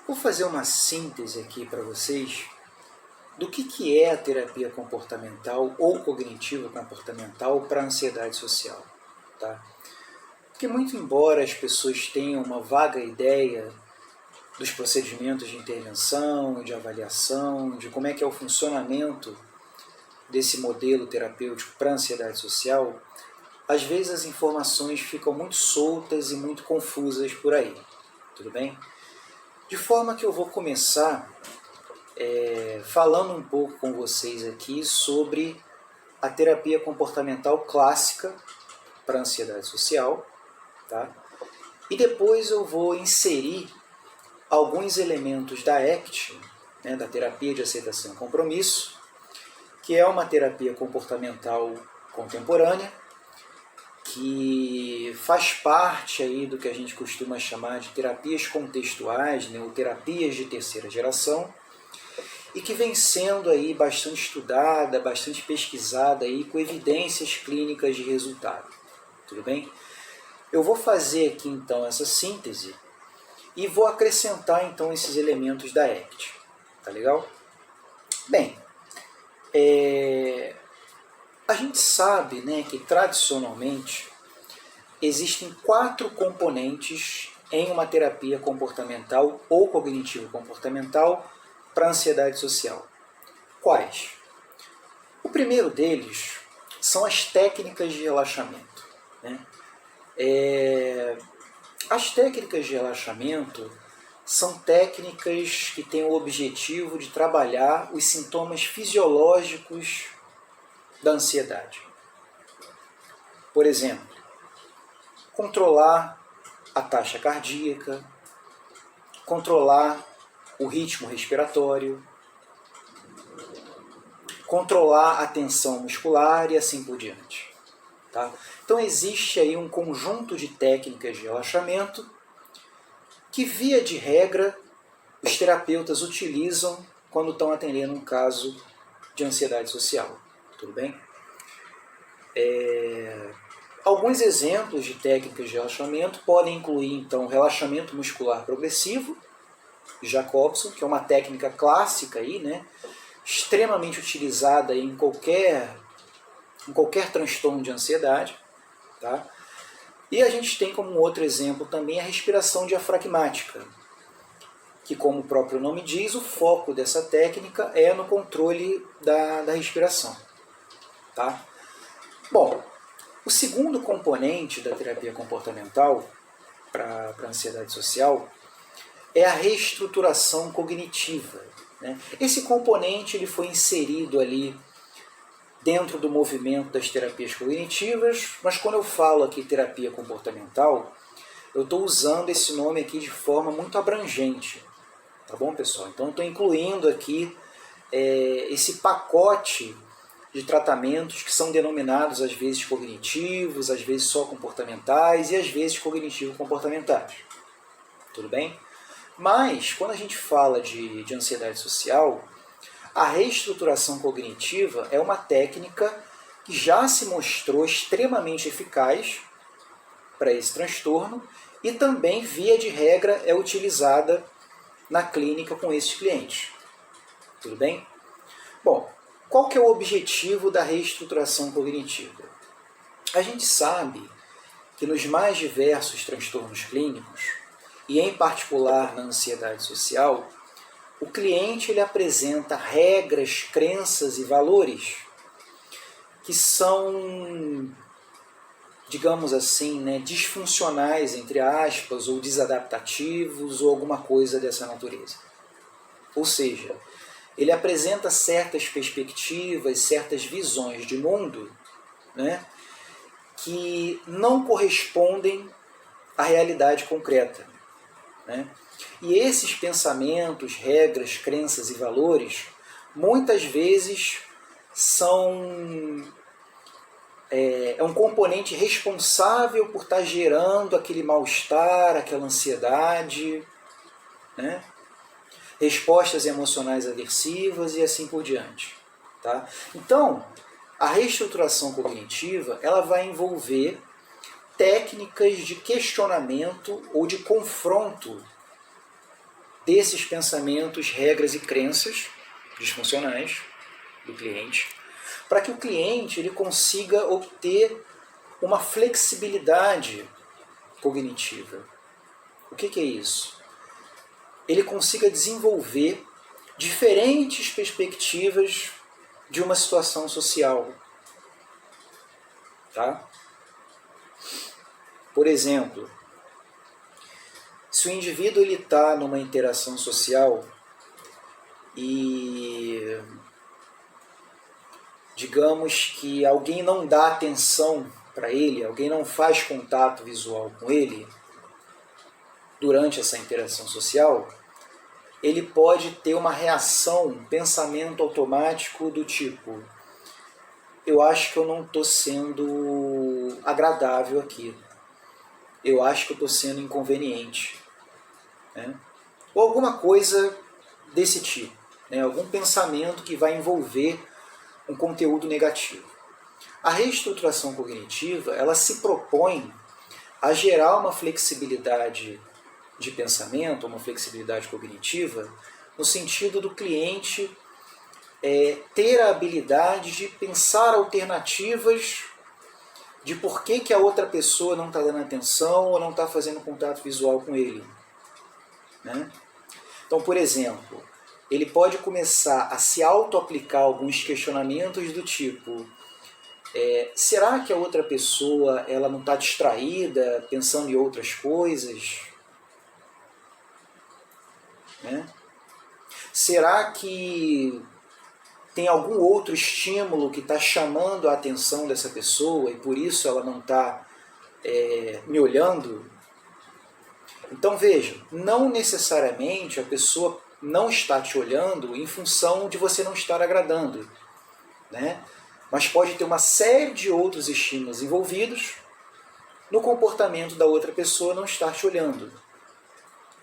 Vou fazer uma síntese aqui para vocês do que é a terapia comportamental ou cognitivo-comportamental para a ansiedade social. Tá? Porque muito embora as pessoas tenham uma vaga ideia dos procedimentos de intervenção, de avaliação, de como é que é o funcionamento desse modelo terapêutico para a ansiedade social, às vezes as informações ficam muito soltas e muito confusas por aí. Tudo bem? De forma que eu vou começar falando um pouco com vocês aqui sobre a terapia comportamental clássica para a ansiedade social, tá? E depois eu vou inserir alguns elementos da ACT, né, da terapia de aceitação e compromisso, que é uma terapia comportamental contemporânea, que faz parte aí do que a gente costuma chamar de terapias contextuais, né, ou terapias de terceira geração, e que vem sendo aí bastante estudada, bastante pesquisada aí, com evidências clínicas de resultado. Tudo bem? Eu vou fazer aqui então essa síntese e vou acrescentar então esses elementos da ACT. Tá legal? Bem, a gente sabe, né, que tradicionalmente existem 4 componentes em uma terapia comportamental ou cognitivo-comportamental para a ansiedade social. Quais? O primeiro deles são as técnicas de relaxamento, né? As técnicas de relaxamento são técnicas que têm o objetivo de trabalhar os sintomas fisiológicos da ansiedade. Por exemplo, controlar a taxa cardíaca, controlar o ritmo respiratório, controlar a tensão muscular e assim por diante. Tá? Então existe aí um conjunto de técnicas de relaxamento que, via de regra, os terapeutas utilizam quando estão atendendo um caso de ansiedade social. Tudo bem? Alguns exemplos de técnicas de relaxamento podem incluir, então, relaxamento muscular progressivo, Jacobson, que é uma técnica clássica aí, né, extremamente utilizada em qualquer transtorno de ansiedade. Tá? E a gente tem como outro exemplo também a respiração diafragmática, que, como o próprio nome diz, o foco dessa técnica é no controle da respiração. Tá? Bom, o segundo componente da terapia comportamental para a ansiedade social é a reestruturação cognitiva, né? Esse componente ele foi inserido ali dentro do movimento das terapias cognitivas, mas quando eu falo aqui terapia comportamental, eu estou usando esse nome aqui de forma muito abrangente. Tá bom, pessoal? Então eu estou incluindo aqui esse pacote de tratamentos que são denominados às vezes cognitivos, às vezes só comportamentais e às vezes cognitivo-comportamentais. Tudo bem? Mas, quando a gente fala de ansiedade social, a reestruturação cognitiva é uma técnica que já se mostrou extremamente eficaz para esse transtorno e também, via de regra, é utilizada na clínica com esses clientes. Tudo bem? Bom, qual que é o objetivo da reestruturação cognitiva? A gente sabe que nos mais diversos transtornos clínicos, e em particular na ansiedade social, o cliente ele apresenta regras, crenças e valores que são, digamos assim, né, disfuncionais, entre aspas, ou desadaptativos, ou alguma coisa dessa natureza. Ou seja, ele apresenta certas perspectivas, certas visões de mundo, né, que não correspondem à realidade concreta. Né? E esses pensamentos, regras, crenças e valores, muitas vezes são um componente responsável por estar gerando aquele mal-estar, aquela ansiedade, né? Respostas emocionais aversivas e assim por diante. Tá? Então, a reestruturação cognitiva ela vai envolver técnicas de questionamento ou de confronto desses pensamentos, regras e crenças disfuncionais do cliente, para que o cliente ele consiga obter uma flexibilidade cognitiva. O que é isso? Ele consiga desenvolver diferentes perspectivas de uma situação social. Tá? Por exemplo, se o indivíduo está numa interação social e digamos que alguém não dá atenção para ele, alguém não faz contato visual com ele durante essa interação social, ele pode ter uma reação, um pensamento automático do tipo: eu acho que eu não estou sendo agradável aqui, eu acho que eu estou sendo inconveniente, né? Ou alguma coisa desse tipo, né? Algum pensamento que vai envolver um conteúdo negativo. A reestruturação cognitiva, ela se propõe a gerar uma flexibilidade de pensamento, uma flexibilidade cognitiva, no sentido do cliente ter a habilidade de pensar alternativas de por que a outra pessoa não está dando atenção ou não está fazendo contato visual com ele, né? Então, por exemplo, ele pode começar a se auto-aplicar alguns questionamentos do tipo: será que a outra pessoa ela não está distraída, pensando em outras coisas? Né? Será que tem algum outro estímulo que está chamando a atenção dessa pessoa e por isso ela não está me olhando? Então veja, não necessariamente a pessoa não está te olhando em função de você não estar agradando, né? Mas pode ter uma série de outros estímulos envolvidos no comportamento da outra pessoa não estar te olhando.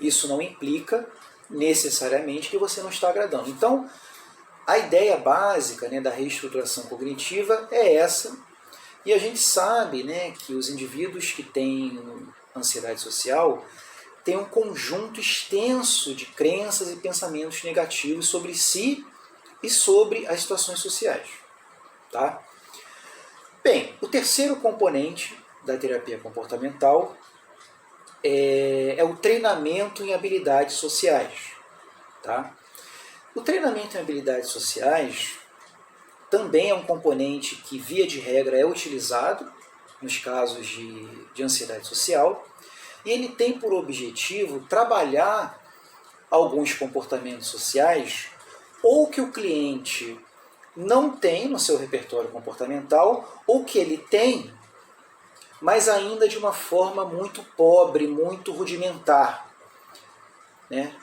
Isso não implica necessariamente que você não está agradando. Então, a ideia básica, né, da reestruturação cognitiva é essa, e a gente sabe, né, que os indivíduos que têm ansiedade social têm um conjunto extenso de crenças e pensamentos negativos sobre si e sobre as situações sociais. Tá? Bem, o terceiro componente da terapia comportamental é o treinamento em habilidades sociais. Tá? O treinamento em habilidades sociais também é um componente que, via de regra, é utilizado nos casos de ansiedade social, e ele tem por objetivo trabalhar alguns comportamentos sociais ou que o cliente não tem no seu repertório comportamental, ou que ele tem, mas ainda de uma forma muito pobre, muito rudimentar, né?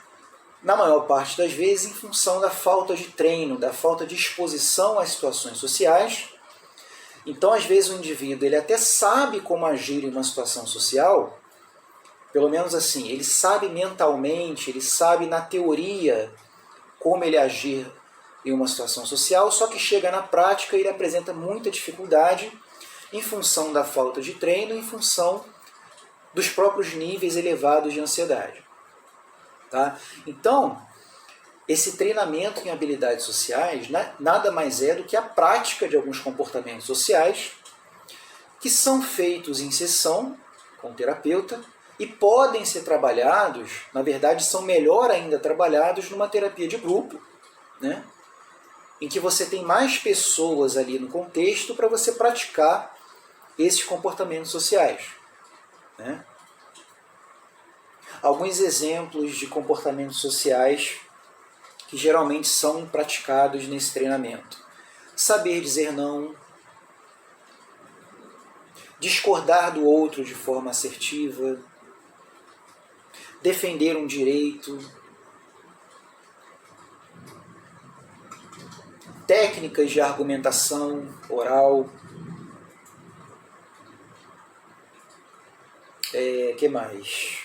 Na maior parte das vezes em função da falta de treino, da falta de exposição às situações sociais. Então, às vezes, o indivíduo ele até sabe como agir em uma situação social, pelo menos assim, ele sabe mentalmente, ele sabe na teoria como ele agir em uma situação social, só que chega na prática e ele apresenta muita dificuldade em função da falta de treino, em função dos próprios níveis elevados de ansiedade. Tá? Então, esse treinamento em habilidades sociais nada mais é do que a prática de alguns comportamentos sociais que são feitos em sessão com o terapeuta e podem ser trabalhados, na verdade são melhor ainda trabalhados numa terapia de grupo, né? Em que você tem mais pessoas ali no contexto para você praticar esses comportamentos sociais, né? Alguns exemplos de comportamentos sociais que geralmente são praticados nesse treinamento: saber dizer não, discordar do outro de forma assertiva, defender um direito, técnicas de argumentação oral, que mais?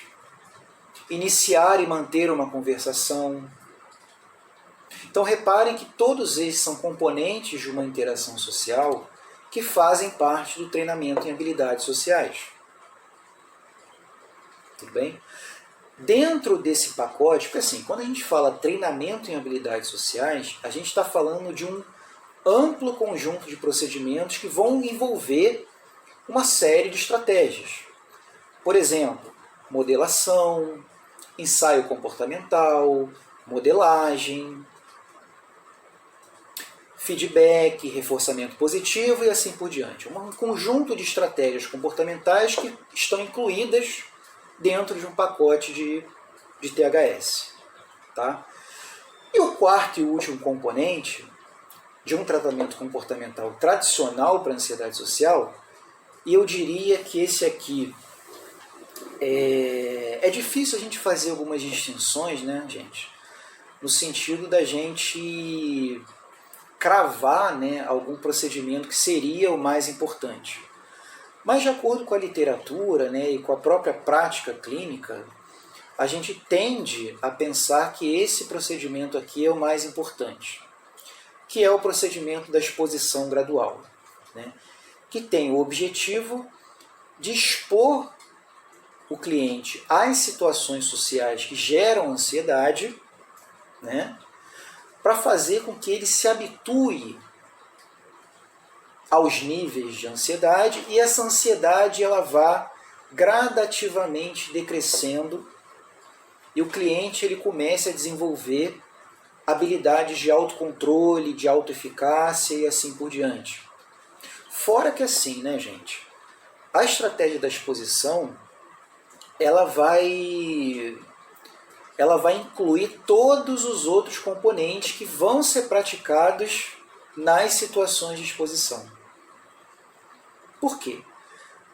Iniciar e manter uma conversação. Então reparem que todos esses são componentes de uma interação social que fazem parte do treinamento em habilidades sociais. Tudo bem? Dentro desse pacote, porque assim, quando a gente fala treinamento em habilidades sociais, a gente está falando de um amplo conjunto de procedimentos que vão envolver uma série de estratégias. Por exemplo, modelação, ensaio comportamental, modelagem, feedback, reforçamento positivo e assim por diante. Um conjunto de estratégias comportamentais que estão incluídas dentro de um pacote de THS. Tá? E o quarto e último componente de um tratamento comportamental tradicional para a ansiedade social, e eu diria que esse aqui é difícil a gente fazer algumas distinções, né, gente? No sentido da gente cravar, né, algum procedimento que seria o mais importante. Mas de acordo com a literatura, né, e com a própria prática clínica, a gente tende a pensar que esse procedimento aqui é o mais importante, que é o procedimento da exposição gradual, né, que tem o objetivo de expor o cliente às situações sociais que geram ansiedade, né, para fazer com que ele se habitue aos níveis de ansiedade e essa ansiedade ela vá gradativamente decrescendo e o cliente ele comece a desenvolver habilidades de autocontrole, de autoeficácia e assim por diante. Fora que assim, né, gente, a estratégia da exposição ela vai incluir todos os outros componentes que vão ser praticados nas situações de exposição. Por quê?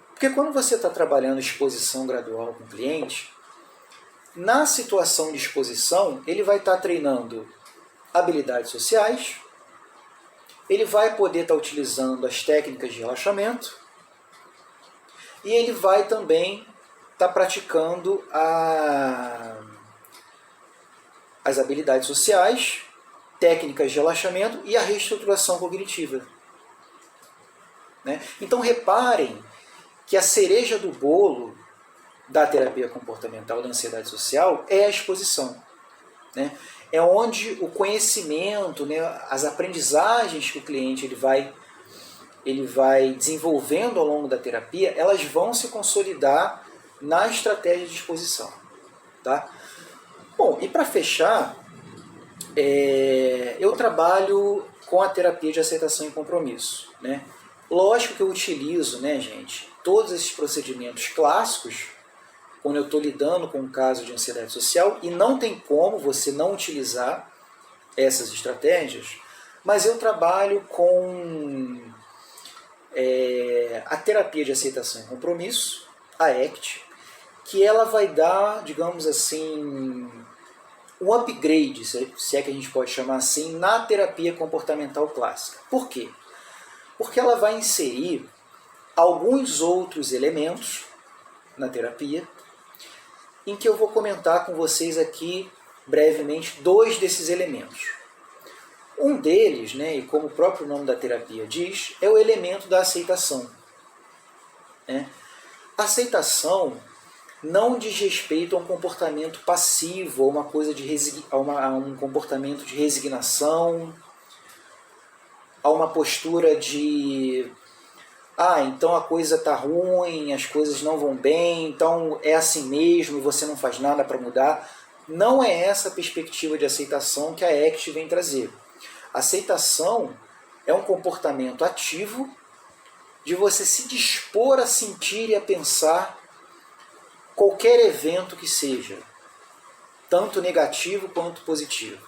Porque quando você está trabalhando exposição gradual com o cliente, na situação de exposição, ele vai estar treinando habilidades sociais, ele vai poder estar utilizando as técnicas de relaxamento e ele vai também estar praticando as habilidades sociais, técnicas de relaxamento e a reestruturação cognitiva. Né? Então reparem que a cereja do bolo da terapia comportamental da ansiedade social é a exposição. Né? É onde o conhecimento, né, as aprendizagens que o cliente ele vai desenvolvendo ao longo da terapia, elas vão se consolidar na estratégia de exposição. Tá? Bom, e para fechar, eu trabalho com a terapia de aceitação e compromisso. Né? Lógico que eu utilizo, né, gente, todos esses procedimentos clássicos quando eu estou lidando com um caso de ansiedade social e não tem como você não utilizar essas estratégias, mas eu trabalho com a terapia de aceitação e compromisso, a ACT, que ela vai dar, digamos assim, um upgrade, se é que a gente pode chamar assim, na terapia comportamental clássica. Por quê? Porque ela vai inserir alguns outros elementos na terapia, em que eu vou comentar com vocês aqui brevemente 2 desses elementos. Um deles, né, e como o próprio nome da terapia diz, é o elemento da aceitação. Né? A aceitação não diz respeito a um comportamento passivo, a um comportamento de resignação, a uma postura de então a coisa está ruim, as coisas não vão bem, então é assim mesmo e você não faz nada para mudar. Não é essa a perspectiva de aceitação que a ACT vem trazer. Aceitação é um comportamento ativo de você se dispor a sentir e a pensar qualquer evento que seja, tanto negativo quanto positivo.